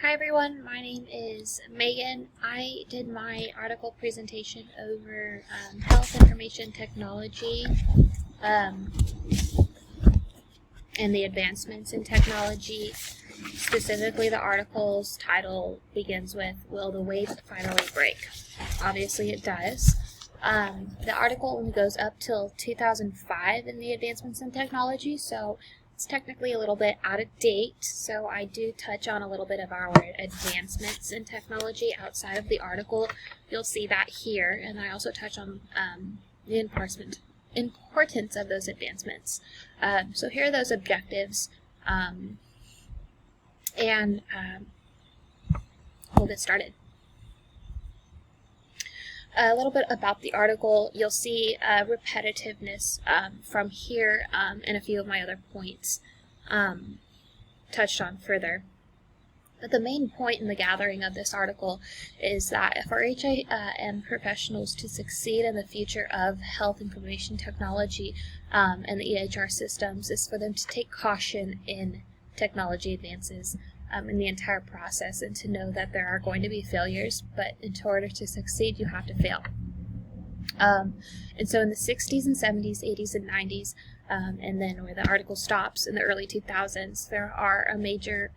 Hi everyone, my name is Megan. I did my article presentation over health information technology um, and the advancements in technology. Specifically, the article's title begins with, "Will the wave finally break?" Obviously it does. The article only goes up till 2005 in the advancements in technology, so it's technically a little bit out of date, so I do touch on a little bit of our advancements in technology outside of the article. You'll see that here, and I also touch on the importance of those advancements. So here are those objectives, and we'll get started. A little bit about the article. You'll see repetitiveness from here and a few of my other points touched on further. But the main point in the gathering of this article is that for HIM professionals to succeed in the future of health information technology and the EHR systems is for them to take caution in technology advances in the entire process, and to know that there are going to be failures, but in order to succeed you have to fail. And so in the 60s and 70s, 80s and 90s, and then where the article stops in the early 2000s, there are a major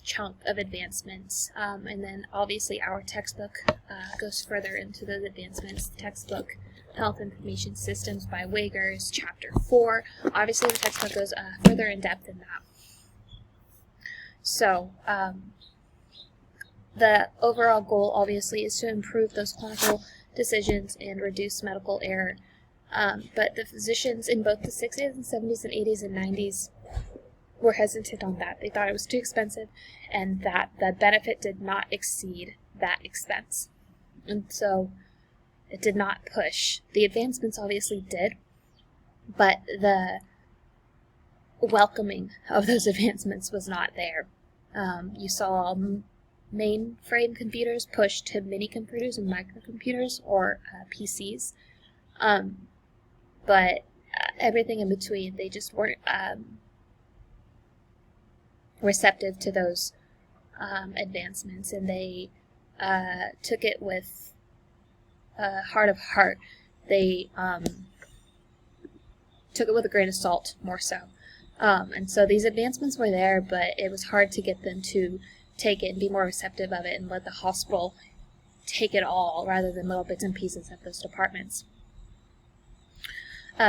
chunk of advancements, and then obviously our textbook goes further into those advancements. The textbook Health Information Systems by Wagers, Chapter 4. Obviously the textbook goes further in depth than that. So, the overall goal, obviously, is to improve those clinical decisions and reduce medical error. But the physicians in both the 60s and 70s and 80s and 90s were hesitant on that. They thought it was too expensive and that the benefit did not exceed that expense. And so it did not push. The advancements obviously did, but the welcoming of those advancements was not there. You saw mainframe computers pushed to mini computers and microcomputers, or PCs, but everything in between, they just weren't receptive to those advancements, and they took it with heart of heart. They took it with a grain of salt, more so. And so these advancements were there, but it was hard to get them to take it and be more receptive of it and let the hospital take it all rather than little bits and pieces of those departments.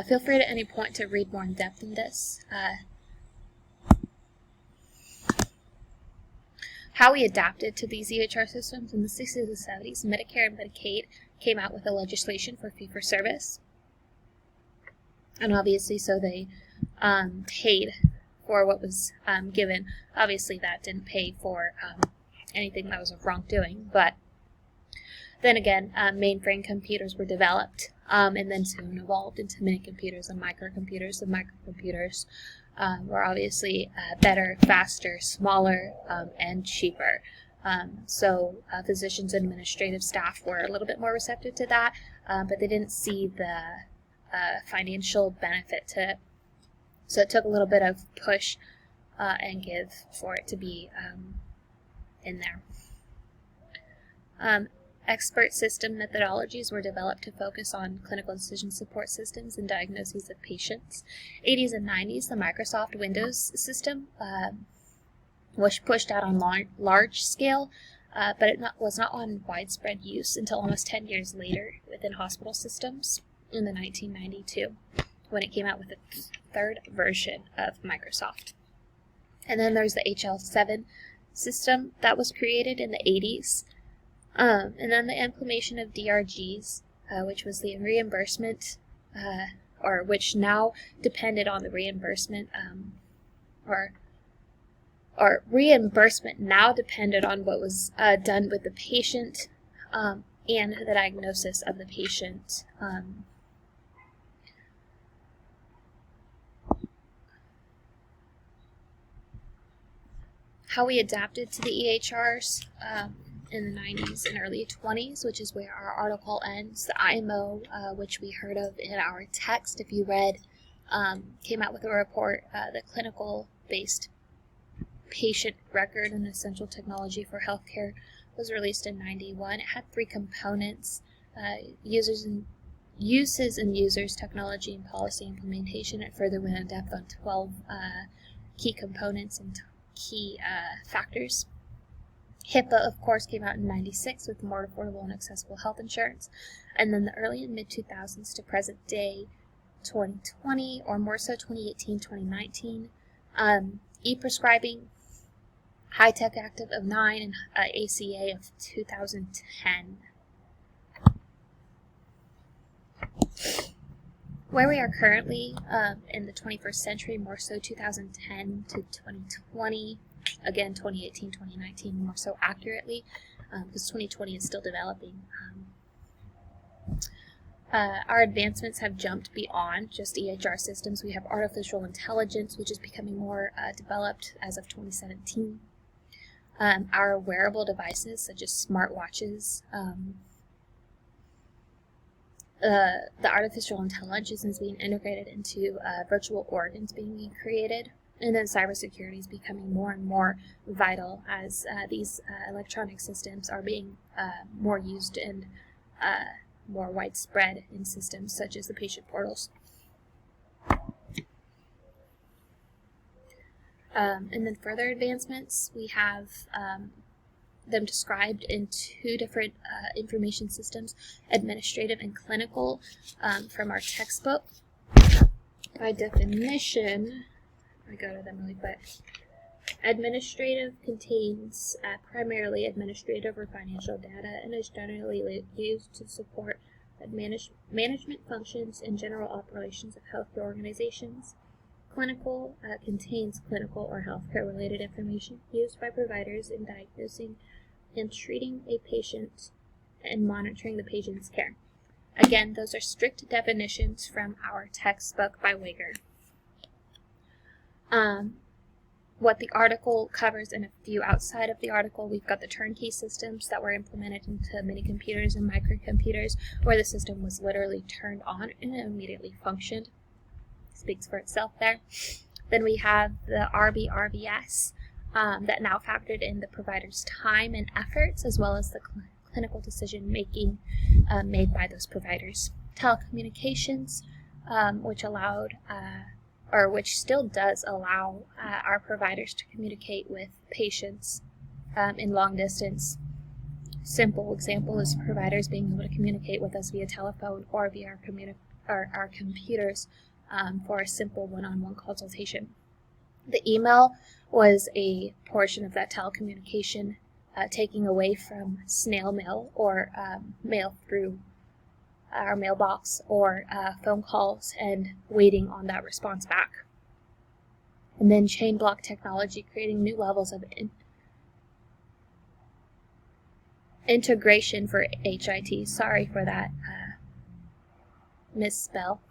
Feel free at any point to read more in depth in this. How we adapted to these EHR systems in the 60s and 70s, Medicare and Medicaid came out with a legislation for fee-for-service. And obviously, so they paid for what was given. Obviously, that didn't pay for anything that was of wrongdoing, but then again, mainframe computers were developed and then soon evolved into mini computers and microcomputers. The microcomputers were obviously better, faster, smaller, and cheaper. So physicians and administrative staff were a little bit more receptive to that, but they didn't see the financial benefit to it. So it took a little bit of push and give for it to be in there. Expert system methodologies were developed to focus on clinical decision support systems and diagnoses of patients. 80s and 90s, the Microsoft Windows system was pushed out on large scale, but it was not on widespread use until almost 10 years later within hospital systems in the 1992. When it came out with the third version of Microsoft. And then there's the HL7 system that was created in the 80s. And then the implementation of DRGs, which was the reimbursement, or which now depended on the reimbursement, or reimbursement now depended on what was done with the patient and the diagnosis of the patient. How we adapted to the EHRs in the 90s and early 20s, which is where our article ends. The IMO, which we heard of in our text, if you read, came out with a report, the clinical-based patient record, an essential technology for healthcare, was released in '91. It had 3 components: uses and users, technology, and policy implementation. It further went in depth on 12 key components and key factors. HIPAA, of course, came out in '96 with more affordable and accessible health insurance. And then the early and mid-2000s to present day 2020, or more so 2018, 2019, e-prescribing, High-Tech Act of '09, and ACA of 2010. Where we are currently in the 21st century, more so 2010 to 2020, again 2018, 2019 more so accurately, because 2020 is still developing. Our advancements have jumped beyond just EHR systems. We have artificial intelligence, which is becoming more developed as of 2017. Our wearable devices, such as smartwatches, the artificial intelligence is being integrated into virtual organs being created, and then cybersecurity is becoming more and more vital as these electronic systems are being more used and more widespread in systems such as the patient portals. And then further advancements, we have them described in 2 different information systems, administrative and clinical, from our textbook. By definition, I go to them really quick. Administrative contains primarily administrative or financial data and is generally used to support management functions and general operations of healthcare organizations. Clinical contains clinical or healthcare-related information used by providers in diagnosing and treating a patient and monitoring the patient's care. Again, those are strict definitions from our textbook by Wager. What the article covers and a few outside of the article, we've got the turnkey systems that were implemented into mini computers and microcomputers, where the system was literally turned on and it immediately functioned. Speaks for itself there. Then we have the RBRVS that now factored in the provider's time and efforts, as well as the clinical decision making made by those providers. Telecommunications, which allowed or which still does allow our providers to communicate with patients in long distance. Simple example is providers being able to communicate with us via telephone or via our computers for a simple one-on-one consultation. The email was a portion of that telecommunication, taking away from snail mail or mail through our mailbox or phone calls and waiting on that response back. And then chain block technology, creating new levels of integration for HIT. Sorry for that misspell.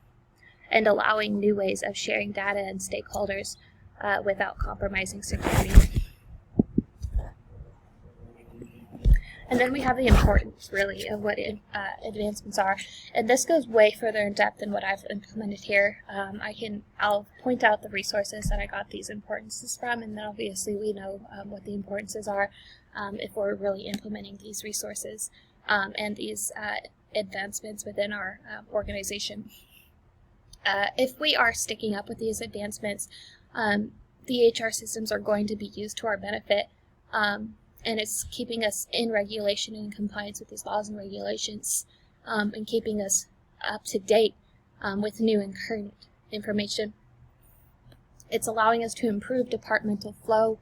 And allowing new ways of sharing data and stakeholders without compromising security. And then we have the importance, really, of what advancements are. And this goes way further in depth than what I've implemented here. I'll point out the resources that I got these importances from, and then obviously we know what the importances are if we're really implementing these resources and these advancements within our organization. If we are sticking up with these advancements, the HR systems are going to be used to our benefit, and it's keeping us in regulation and in compliance with these laws and regulations, and keeping us up to date with new and current information. It's allowing us to improve departmental flow,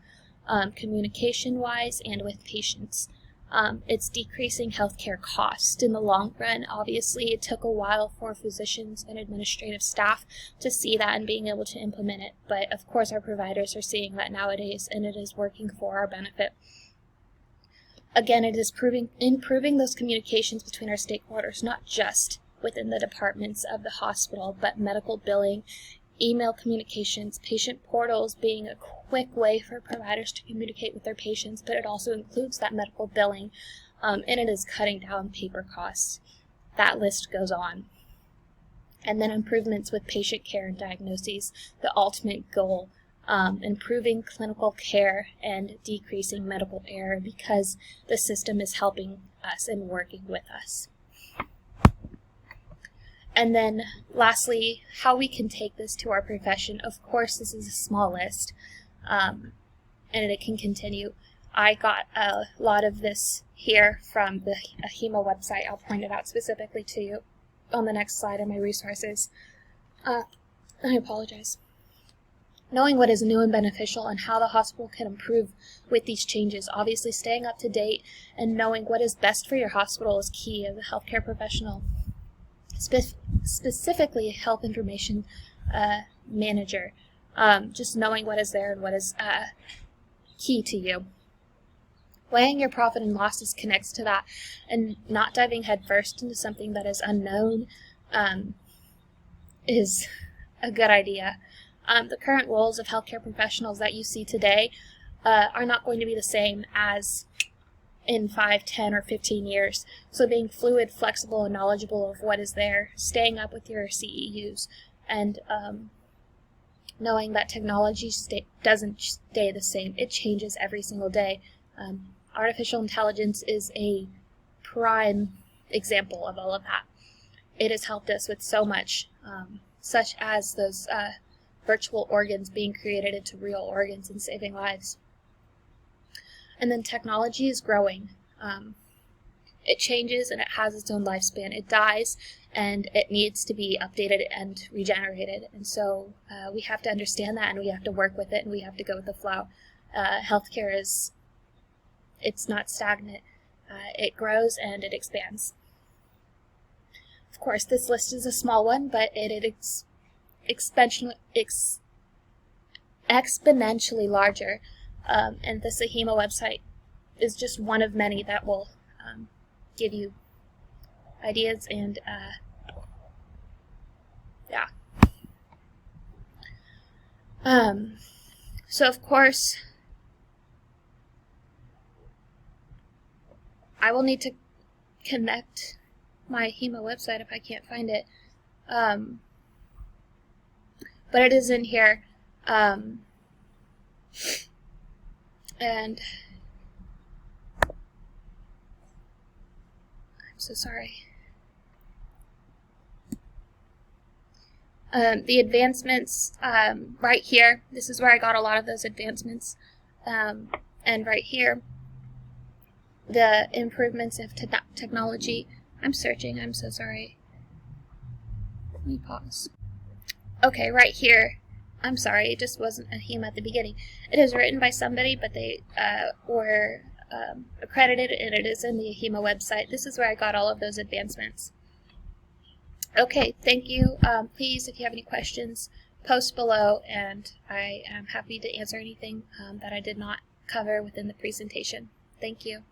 communication-wise, and with patients. It's decreasing healthcare costs in the long run. Obviously, it took a while for physicians and administrative staff to see that and being able to implement it. But of course, our providers are seeing that nowadays, and it is working for our benefit. Again, it is improving those communications between our stakeholders, not just within the departments of the hospital, but medical billing, email communications, patient portals being a quick way for providers to communicate with their patients, but it also includes that medical billing, and it is cutting down paper costs. That list goes on. And then improvements with patient care and diagnoses, the ultimate goal improving clinical care and decreasing medical error because the system is helping us and working with us. And then lastly, how we can take this to our profession. Of course, this is a small list, and it can continue. I got a lot of this here from the HEMA website. I'll point it out specifically to you on the next slide in my resources. I apologize. Knowing what is new and beneficial and how the hospital can improve with these changes. Obviously, staying up to date and knowing what is best for your hospital is key as a healthcare professional. Specifically a health information manager. Just knowing what is there and what is key to you. Weighing your profit and losses connects to that, and not diving headfirst into something that is unknown is a good idea. The current roles of healthcare professionals that you see today are not going to be the same as in 5, 10, or 15 years. So being fluid, flexible, and knowledgeable of what is there, staying up with your CEUs, and knowing that technology doesn't stay the same. It changes every single day. Artificial intelligence is a prime example of all of that. It has helped us with so much, such as those virtual organs being created into real organs and saving lives. And then technology is growing. It changes and it has its own lifespan. It dies and it needs to be updated and regenerated. And so we have to understand that, and we have to work with it, and we have to go with the flow. Healthcare it's not stagnant. It grows and it expands. Of course, this list is a small one, but it is exponentially larger. And the HEMA website is just one of many that will give you ideas and yeah. So of course, I will need to connect my HEMA website if I can't find it. But it is in here. And I'm so sorry. The advancements right here, this is where I got a lot of those advancements. And right here, the improvements of technology. I'm searching, I'm so sorry. Let me pause. Okay, right here. I'm sorry, it just wasn't a HEMA at the beginning. It is written by somebody, but they were accredited, and it is in the HEMA website. This is where I got all of those advancements. Okay, thank you. Please, if you have any questions, post below, and I am happy to answer anything that I did not cover within the presentation. Thank you.